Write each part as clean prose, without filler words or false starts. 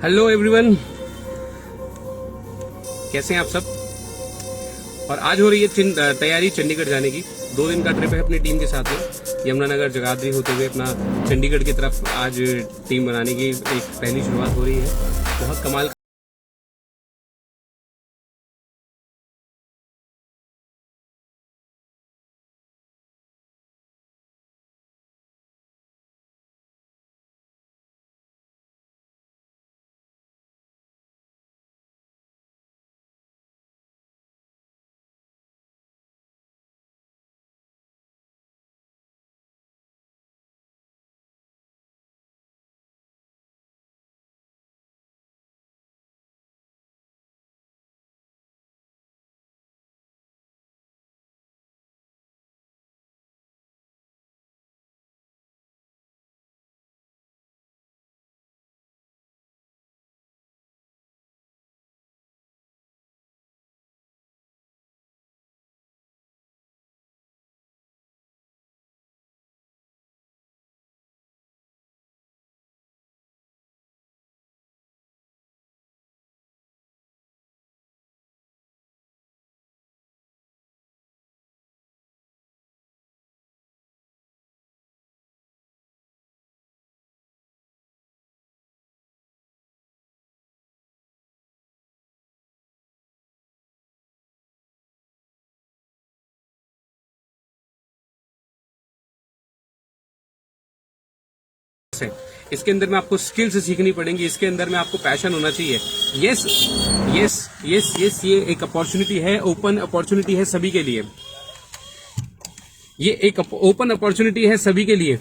Hello everyone, कैसे हैं आप सब। और आज हो रही है तैयारी चंडीगढ़ जाने की। 2 दिन का ट्रिप है अपनी टीम के साथ में, यमुनानगर जगाधरी होते हुए अपना चंडीगढ़ की तरफ आज टीम बनाने की एक पहली शुरुआत हो रही है। बहुत कमाल है। इसके अंदर में आपको स्किल्स सीखनी पड़ेंगी, इसके अंदर में आपको पैशन होना चाहिए। यस यस यस यस, ये एक अपॉर्चुनिटी है, ओपन अपॉर्चुनिटी है सभी के लिए। ये एक ओपन अपॉर्चुनिटी है सभी के लिए।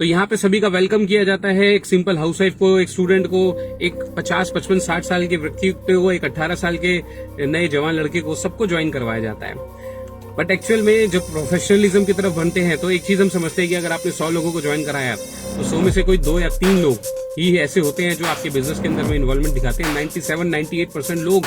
तो यहाँ पे सभी का वेलकम किया जाता है। एक सिंपल हाउसवाइफ को, एक स्टूडेंट को, एक 50, 55, 60 साल के व्यक्ति को, एक 18 साल के नए जवान लड़के को, सबको ज्वाइन करवाया जाता है। बट एक्चुअल में जब प्रोफेशनलिज्म की तरफ बनते हैं तो एक चीज हम समझते हैं कि अगर आपने 100 लोगों को ज्वाइन कराया तो 100 में से कोई 2 या 3 लोग ही ऐसे होते हैं जो आपके बिजनेस के अंदर में इन्वॉल्वमेंट दिखाते हैं। 97-98% लोग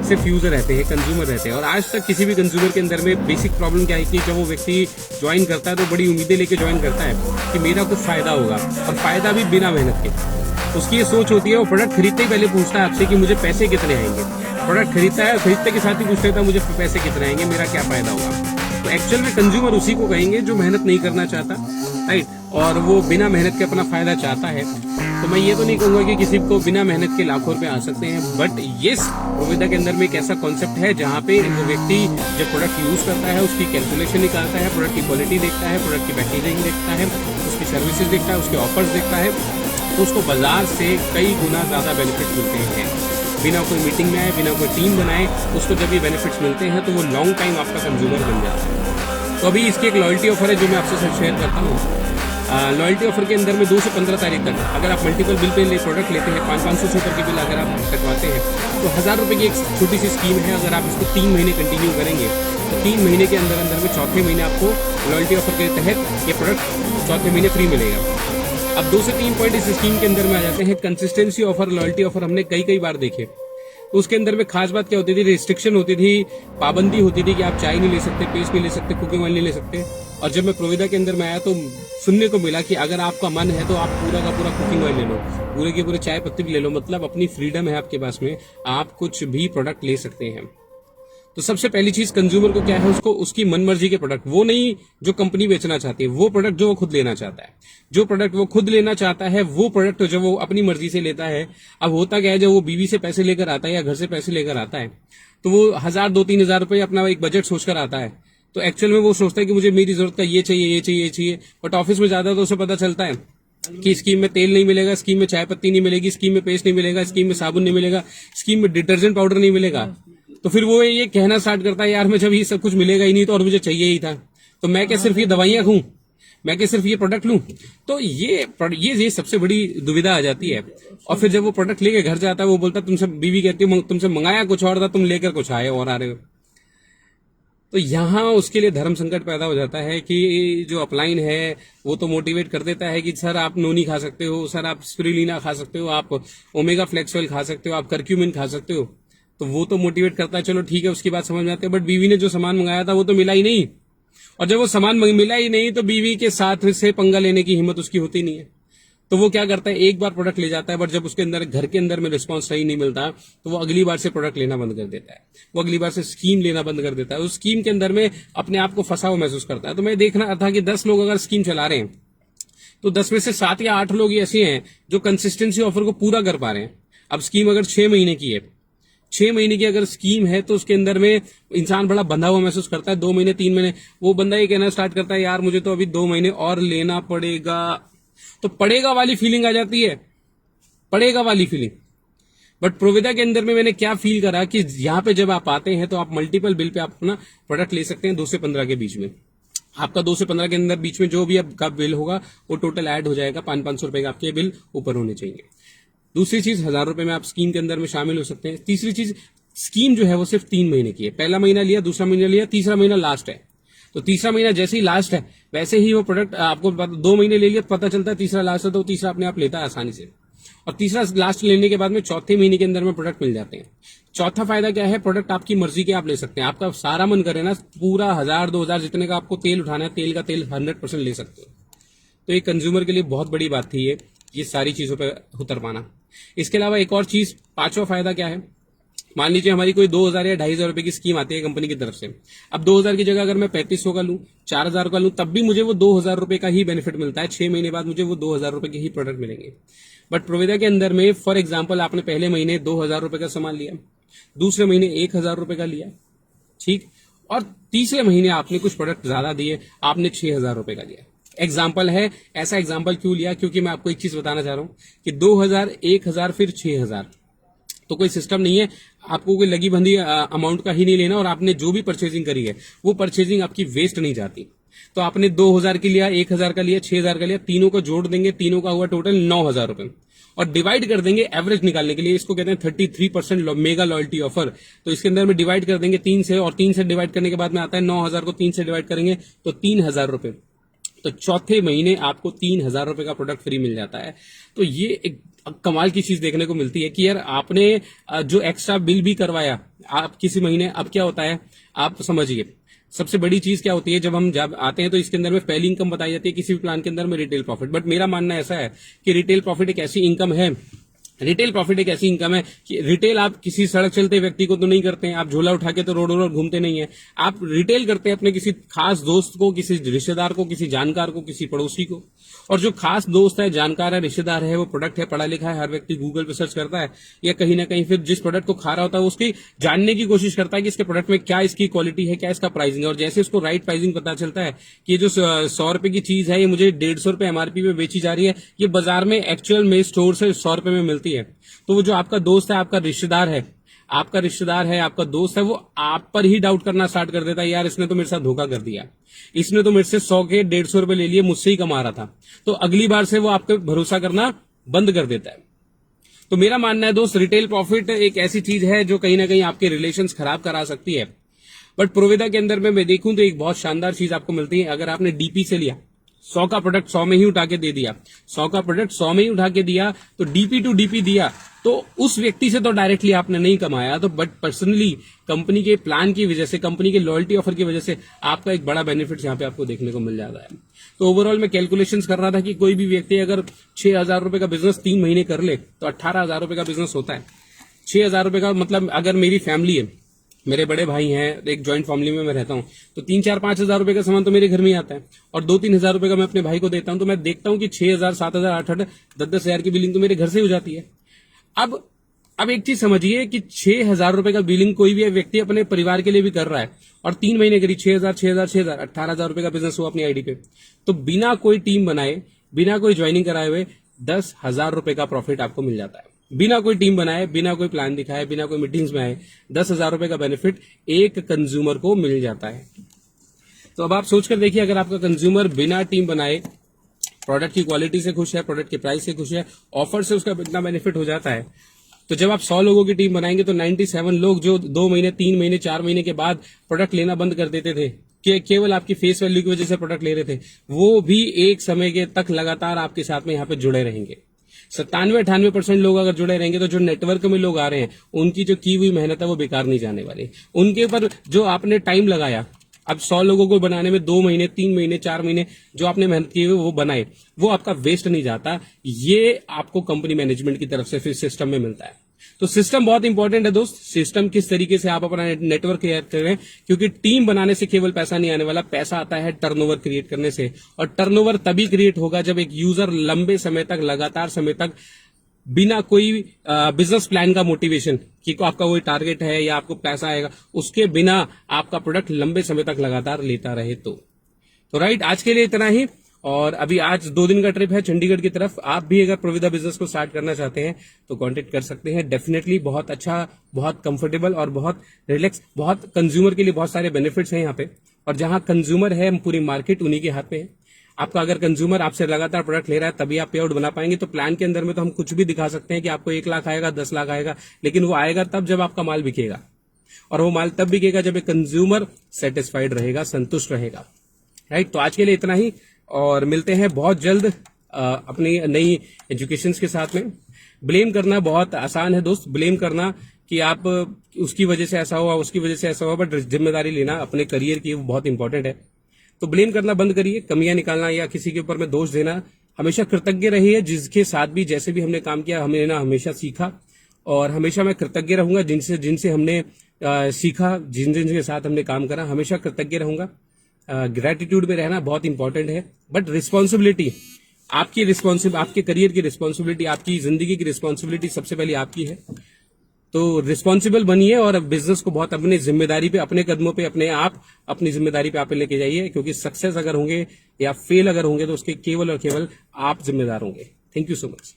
सिर्फ यूजर रहते हैं, कंज्यूमर रहते हैं। और आज तक किसी भी कंज्यूमर के अंदर में बेसिक प्रॉब्लम क्या है कि जब वो व्यक्ति ज्वाइन करता है तो बड़ी उम्मीदें लेके ज्वाइन करता है कि मेरा कुछ फायदा होगा, और फायदा भी बिना मेहनत के। उसकी ये सोच होती है, वो प्रोडक्ट खरीदते ही पहले पूछता है आपसे कि मुझे पैसे कितने आएंगे। प्रोडक्ट खरीदता है और खरीदते के साथ ही पूछ लेता है मुझे पैसे कितने आएंगे, मेरा क्या फायदा होगा। तो एक्चुअल में कंज्यूमर उसी को कहेंगे जो मेहनत नहीं करना चाहता, राइट, और वो बिना मेहनत के अपना फायदा चाहता है। तो मैं ये तो नहीं कहूंगा कि किसी को बिना मेहनत के लाखों रुपए आ सकते हैं, बट ये प्रोविदा के अंदर में एक ऐसा कॉन्सेप्ट है जहाँ पे वो व्यक्ति जब प्रोडक्ट यूज करता है उसकी कैलकुलेशन निकालता है, प्रोडक्ट की क्वालिटी देखता है, प्रोडक्ट की पैकेजिंग देखता है, उसकी सर्विसेज देखता है, उसके ऑफर्स देखता है, तो उसको बाजार से कई गुना ज्यादा बेनिफिट मिलते हैं। बिना कोई मीटिंग में आए, बिना कोई टीम बनाए, उसको जब ये बेनिफिट्स मिलते हैं तो वो लॉन्ग टाइम आपका कंज्यूमर बन जाता है। तो अभी इसकी एक लॉयल्टी ऑफर है जो मैं आपसे शेयर करता हूँ। लॉयल्टी ऑफर के अंदर में 2 से 15 तारीख तक अगर आप मल्टीपल बिल पे प्रोडक्ट लेते हैं, 500-500 रुपये के बिल अगर आप कटवाते हैं तो 1000 रुपये की एक छोटी सी स्कीम है। अगर आप इसको 3 महीने कंटिन्यू करेंगे तो 3 महीने के अंदर अंदर में चौथे महीने आपको लॉयल्टी ऑफर के तहत ये प्रोडक्ट चौथे महीने फ्री मिलेगा। अब 2 से 3 पॉइंट इस स्कीम के अंदर में आ जाते हैं। कंसिस्टेंसी ऑफर, लॉयल्टी ऑफर हमने कई बार देखे। तो उसके अंदर में खास बात क्या होती थी, रिस्ट्रिक्शन होती थी, पाबंदी होती थी कि आप चाय नहीं ले सकते, पेस्ट नहीं ले सकते, कुकिंग ऑयल नहीं ले सकते। और जब मैं प्रोविदा के अंदर में आया तो सुनने को मिला कि अगर आपका मन है तो आप पूरा का पूरा कुकिंग ऑयल ले लो, पूरे के पूरे चाय पत्ती भी ले लो, मतलब अपनी फ्रीडम है आपके पास में, आप कुछ भी प्रोडक्ट ले सकते हैं। तो सबसे पहली चीज कंज्यूमर को क्या है, उसको उसकी मनमर्जी के प्रोडक्ट, वो नहीं जो कंपनी बेचना चाहती है, वो प्रोडक्ट जो वो खुद लेना चाहता है। जो प्रोडक्ट वो खुद लेना चाहता है वो प्रोडक्ट जो वो अपनी मर्जी से लेता है। अब होता क्या है, जब वो बीवी से पैसे लेकर आता है या घर से पैसे लेकर आता है तो वो 1000-2-3 हजार रुपये अपना एक बजट सोचकर आता है। तो एक्चुअल में वो सोचता है कि मुझे मेरी जरूरत का ये चाहिए, ये चाहिए, ये चाहिए। बट ऑफिस में जाता है तो उसे पता चलता है कि स्कीम में तेल नहीं मिलेगा, स्कीम में चाय पत्ती नहीं मिलेगी, स्कीम में पेस्ट नहीं मिलेगा, स्कीम में साबुन नहीं मिलेगा, स्कीम में डिटर्जेंट पाउडर नहीं मिलेगा। तो फिर वो ये कहना स्टार्ट करता है, यार मैं जब ये सब कुछ मिलेगा ही नहीं तो और मुझे चाहिए ही था, तो मैं क्या सिर्फ ये दवाइयां खाऊं, मैं क्या सिर्फ ये प्रोडक्ट लूं। तो ये सबसे बड़ी दुविधा आ जाती है। और फिर जब वो प्रोडक्ट लेके घर जाता है वो बोलता है, तुमसे बीवी कहती है तुमसे मंगाया कुछ और था, तुम लेकर कुछ आए और आ रहे हो। तो यहाँ उसके लिए धर्म संकट पैदा हो जाता है कि जो अपलाइन है वो तो मोटिवेट कर देता है कि सर आप नोनी खा सकते हो, सर आप स्पिरुलिना खा सकते हो, आप ओमेगा फ्लेक्स ऑयल खा सकते हो, आप कर्क्यूमिन खा सकते हो। तो वो तो मोटिवेट करता है, चलो ठीक है, उसकी बात समझ में आती है। बट बीवी ने जो सामान मंगाया था वो तो मिला ही नहीं। और जब वो सामान मिला ही नहीं तो बीवी के साथ से पंगा लेने की हिम्मत उसकी होती नहीं है। तो वो क्या करता है, एक बार प्रोडक्ट ले जाता है, बट जब उसके अंदर घर के अंदर में रिस्पांस सही नहीं मिलता तो वो अगली बार से प्रोडक्ट लेना बंद कर देता है, वो अगली बार से स्कीम लेना बंद कर देता है। उस स्कीम के अंदर में अपने आप को फंसा हुआ महसूस करता है। तो मैं देख रहा था कि 10 लोग अगर स्कीम चला रहे हैं तो 10 में से 7 या 8 लोग ऐसे हैं जो कंसिस्टेंसी ऑफर को पूरा कर पा रहे हैं। अब स्कीम अगर 6 महीने की है, 6 महीने की अगर स्कीम है तो उसके अंदर में इंसान बड़ा बंधा हुआ महसूस करता है। 2 महीने 3 महीने वो बंदा ये कहना स्टार्ट करता है, यार मुझे तो अभी 2 महीने और लेना पड़ेगा। तो पड़ेगा वाली फीलिंग आ जाती है, पड़ेगा वाली फीलिंग। बट प्रोविदा के अंदर में मैंने क्या फील करा कि यहां पे जब आप आते हैं तो आप मल्टीपल बिल पे आप अपना प्रोडक्ट ले सकते हैं 2 से 15 के बीच में। आपका 2 से 15 के अंदर बीच में जो भी आपका बिल होगा वो टोटल ऐड हो जाएगा। 500 रुपए का आपके बिल ऊपर होने चाहिए। दूसरी चीज, 1000 रुपए में आप स्कीम के अंदर में शामिल हो सकते हैं। तीसरी चीज, स्कीम जो है वो सिर्फ 3 महीने की है। पहला महीना लिया, दूसरा महीना लिया, तीसरा महीना लास्ट है। तो तीसरा महीना जैसे ही लास्ट है वैसे ही वो प्रोडक्ट आपको 2 महीने ले लिया, पता चलता है तीसरा लास्ट है तो तीसरा अपने आप लेता है आसानी से। और तीसरा लास्ट लेने के बाद में चौथे महीने के अंदर में प्रोडक्ट मिल जाते हैं। चौथा फायदा क्या है, प्रोडक्ट आपकी मर्जी के आप ले सकते हैं। आपका सारा मन करे ना, पूरा 1000 2000 जितने का आपको तेल उठाना है, तेल का तेल 100% ले सकते हो। तो एक कंज्यूमर के लिए बहुत बड़ी बात थी ये सारी चीजों पर उतर पाना। इसके अलावा एक और चीज, 5वां फायदा क्या है, मान लीजिए हमारी कोई 2000 या 2500 रुपए की स्कीम आती है कंपनी की तरफ से। अब 2000 की जगह अगर मैं 3500 का लूं, 4000 का लूं, तब भी मुझे वो 2000 रुपए का ही बेनिफिट मिलता है। 6 महीने बाद मुझे वो 2000 रुपए के ही प्रोडक्ट मिलेंगे। बट प्रोविदा के अंदर में फॉर एग्जाम्पल आपने पहले महीने 2000 रुपए का सामान लिया, दूसरे महीने 1000 रुपए का लिया, ठीक, और तीसरे महीने आपने कुछ प्रोडक्ट ज्यादा दिए, आपने 6000 रुपए का लिया। एग्जाम्पल है, ऐसा एग्जाम्पल क्यों लिया, क्योंकि मैं आपको एक चीज बताना चाह रहा हूं कि 2000, 1000 फिर 6000, तो कोई सिस्टम नहीं है। आपको कोई लगी बंदी अमाउंट का ही नहीं लेना, और आपने जो भी परचेजिंग करी है वो परचेजिंग आपकी वेस्ट नहीं जाती। तो आपने 2000 की लिया, 1000 का लिया, 6000 का लिया, तीनों को जोड़ देंगे, तीनों का हुआ टोटल 9000 रुपए, और डिवाइड कर देंगे एवरेज निकालने के लिए। इसको कहते हैं 33% मेगा लॉयल्टी ऑफर। तो इसके अंदर में डिवाइड कर देंगे 3 से, और 3 से डिवाइड करने के बाद में आता है 9000 को 3 से डिवाइड करेंगे तो 3000 रुपए। तो चौथे महीने आपको 3000 रुपए का प्रोडक्ट फ्री मिल जाता है। तो ये एक कमाल की चीज देखने को मिलती है कि यार आपने जो एक्स्ट्रा बिल भी करवाया आप किसी महीने, अब क्या होता है आप समझिए। सबसे बड़ी चीज क्या होती है, जब आते हैं तो इसके अंदर में पहली इनकम बताई जाती है किसी भी प्लान के अंदर में, रिटेल प्रॉफिट। बट मेरा मानना ऐसा है कि रिटेल प्रॉफिट एक ऐसी इनकम है, रिटेल प्रॉफिट एक ऐसी इनकम है कि रिटेल आप किसी सड़क चलते व्यक्ति को तो नहीं करते हैं, आप झोला उठा के तो रोड रोड घूमते नहीं है। आप रिटेल करते हैं अपने किसी खास दोस्त को, किसी रिश्तेदार को, किसी जानकार को, किसी पड़ोसी को। और जो खास दोस्त है, जानकार है, रिश्तेदार है, वो प्रोडक्ट है, पढ़ा लिखा है, हर व्यक्ति गूगल पे सर्च करता है या कहीं ना कहीं फिर जिस प्रोडक्ट को खा रहा होता है उसकी जानने की कोशिश करता है कि इसके प्रोडक्ट में क्या इसकी क्वालिटी है, क्या इसका प्राइसिंग है। और जैसे उसको राइट प्राइसिंग पता चलता है कि ये जो 100 रुपए की चीज है ये मुझे 150 रुपए एमआरपी में बेची जा रही है, ये बाजार में एक्चुअल में स्टोर से 100 रुपए में मिलती है, तो वो जो आपका दोस्त है, आपका रिश्तेदार है, आपका दोस्त है, वो आप पर ही डाउट करना स्टार्ट कर देता है, यार इसने तो मेरे साथ धोखा कर दिया, इसने तो मेरे से 100 के 150 रुपए ले लिए, मुझसे ही कमा रहा था। तो अगली बार से वो आप पे भरोसा करना बंद कर देता है। तो मेरा मानना है दोस्त, रिटेल प्रॉफिट एक ऐसी चीज है जो कहीं ना कहीं आपके रिलेशंस खराब करा सकती है। बट प्रोविदा के अंदर में मैं देखूं तो एक बहुत शानदार चीज आपको मिलती है। अगर आपने डीपी से लिया, 100 का प्रोडक्ट 100 में ही उठा के दे दिया, 100 का प्रोडक्ट 100 में ही उठा के दिया, तो डीपी टू डीपी दिया, तो उस व्यक्ति से तो डायरेक्टली आपने नहीं कमाया, तो बट पर्सनली कंपनी के प्लान की वजह से, कंपनी के लॉयल्टी ऑफर की वजह से आपका एक बड़ा बेनिफिट यहाँ पे आपको देखने को मिल जाता है। तो ओवरऑल मैं कैलकुलेशंस कर रहा था कि कोई भी व्यक्ति अगर 6000 रुपए का बिजनेस 3 महीने कर ले तो 18,000 रुपए का बिजनेस होता है। 6000 रुपए का मतलब, अगर मेरी फैमिली है, मेरे बड़े भाई हैं, एक जॉइंट फैमिली में मैं रहता हूं, तो 3-4-5 रुपए का सामान तो मेरे घर में ही आता है, और 2-3 हजार रुपए का मैं अपने भाई को देता हूं, तो मैं देखता हूं कि 6,000, 7,000, 8,000, 10-10 हजार की बिलिंग तो मेरे घर से ही हो जाती है। अब एक चीज समझिए कि 6,000 रुपए का बिलिंग कोई भी व्यक्ति अपने परिवार के लिए भी कर रहा है, और 3 महीने करी 6,000, 6,000, 6,000, 18,000 रुपए का बिजनेस हुआ अपनी आईडी पे, तो बिना कोई टीम बनाए, बिना कोई ज्वाइनिंग कराए हुए 10,000 रुपए का प्रॉफिट आपको मिल जाता है। बिना कोई टीम बनाए, बिना कोई प्लान दिखाए, बिना कोई मीटिंग्स में आए, 10,000 रुपए का बेनिफिट एक कंज्यूमर को मिल जाता है। तो अब आप सोचकर देखिए, अगर आपका कंज्यूमर बिना टीम बनाए प्रोडक्ट की क्वालिटी से खुश है, प्रोडक्ट के प्राइस से खुश है, ऑफर से उसका इतना बेनिफिट हो जाता है, तो जब आप 100 लोगों की टीम बनाएंगे तो 97 लोग जो 2 महीने, 3 महीने, 4 महीने के बाद प्रोडक्ट लेना बंद कर देते थे, कि केवल आपकी फेस वैल्यू की वजह से प्रोडक्ट ले रहे थे, वो भी एक समय के तक लगातार आपके साथ में यहाँ पे जुड़े रहेंगे। 97-98% लोग अगर जुड़े रहेंगे तो जो नेटवर्क में लोग आ रहे हैं उनकी जो की हुई मेहनत है वो बेकार नहीं जाने वाली। उनके ऊपर जो आपने टाइम लगाया, अब 100 लोगों को बनाने में 2 महीने, 3 महीने, 4 महीने जो आपने मेहनत की है वो बनाए, वो आपका वेस्ट नहीं जाता। ये आपको कंपनी मैनेजमेंट की तरफ से फिर सिस्टम में मिलता है। तो सिस्टम बहुत इंपॉर्टेंट है दोस्त। सिस्टम किस तरीके से आप अपना नेटवर्क क्रिएट कर रहे हैं, क्योंकि टीम बनाने से केवल पैसा नहीं आने वाला, पैसा आता है टर्नओवर क्रिएट करने से। और टर्नओवर तभी क्रिएट होगा जब एक यूजर लंबे समय तक, लगातार समय तक, बिना कोई बिजनेस प्लान का मोटिवेशन कि आपका कोई टारगेट है या आपको पैसा आएगा, उसके बिना आपका प्रोडक्ट लंबे समय तक लगातार लेता रहे तो राइट, आज के लिए इतना ही। और अभी आज 2 दिन का ट्रिप है चंडीगढ़ की तरफ। आप भी अगर प्रविधा बिजनेस को स्टार्ट करना चाहते हैं तो कांटेक्ट कर सकते हैं। डेफिनेटली बहुत अच्छा, बहुत कंफर्टेबल और बहुत रिलैक्स, बहुत कंज्यूमर के लिए बहुत सारे बेनिफिट्स हैं यहाँ पे। और जहां कंज्यूमर है, पूरी मार्केट उन्हीं के हाथ में है। आपका अगर कंज्यूमर आपसे लगातार प्रोडक्ट ले रहा है तभी आप पे आउट बना पाएंगे। तो प्लान के अंदर में तो हम कुछ भी दिखा सकते हैं कि आपको 1 लाख आएगा, 10 लाख आएगा, लेकिन वो आएगा तब जब आपका माल बिकेगा। और वो माल तब बिकेगा जब एक कंज्यूमर सेटिस्फाइड रहेगा, संतुष्ट रहेगा। राइट, तो आज के लिए इतना ही और मिलते हैं बहुत जल्द अपनी नई एजुकेशन के साथ में। ब्लेम करना बहुत आसान है दोस्त, ब्लेम करना कि आप उसकी वजह से ऐसा हुआ, उसकी वजह से ऐसा हुआ, बट जिम्मेदारी लेना अपने करियर की वो बहुत इंपॉर्टेंट है। तो ब्लेम करना बंद करिए, कमियां निकालना या किसी के ऊपर में दोष देना। हमेशा कृतज्ञ रहिए, जिसके साथ भी जैसे भी हमने काम किया हमने ना हमेशा सीखा, और हमेशा मैं कृतज्ञ रहूंगा जिनसे हमने सीखा, जिनके साथ हमने काम करा, हमेशा कृतज्ञ रहूंगा। ग्रेटिट्यूड में रहना बहुत इंपॉर्टेंट है। बट रिस्पॉन्सिबिलिटी आपके करियर की रिस्पॉन्सिबिलिटी, आपकी जिंदगी की रिस्पॉन्सिबिलिटी सबसे पहले आपकी है। तो रिस्पॉन्सिबल बनिए और बिजनेस को बहुत अपनी जिम्मेदारी पे, अपने कदमों पे, अपने आप अपनी जिम्मेदारी पे आप लेके जाइए, क्योंकि सक्सेस अगर होंगे या फेल अगर होंगे तो उसके केवल और केवल आप जिम्मेदार होंगे। Thank you so much.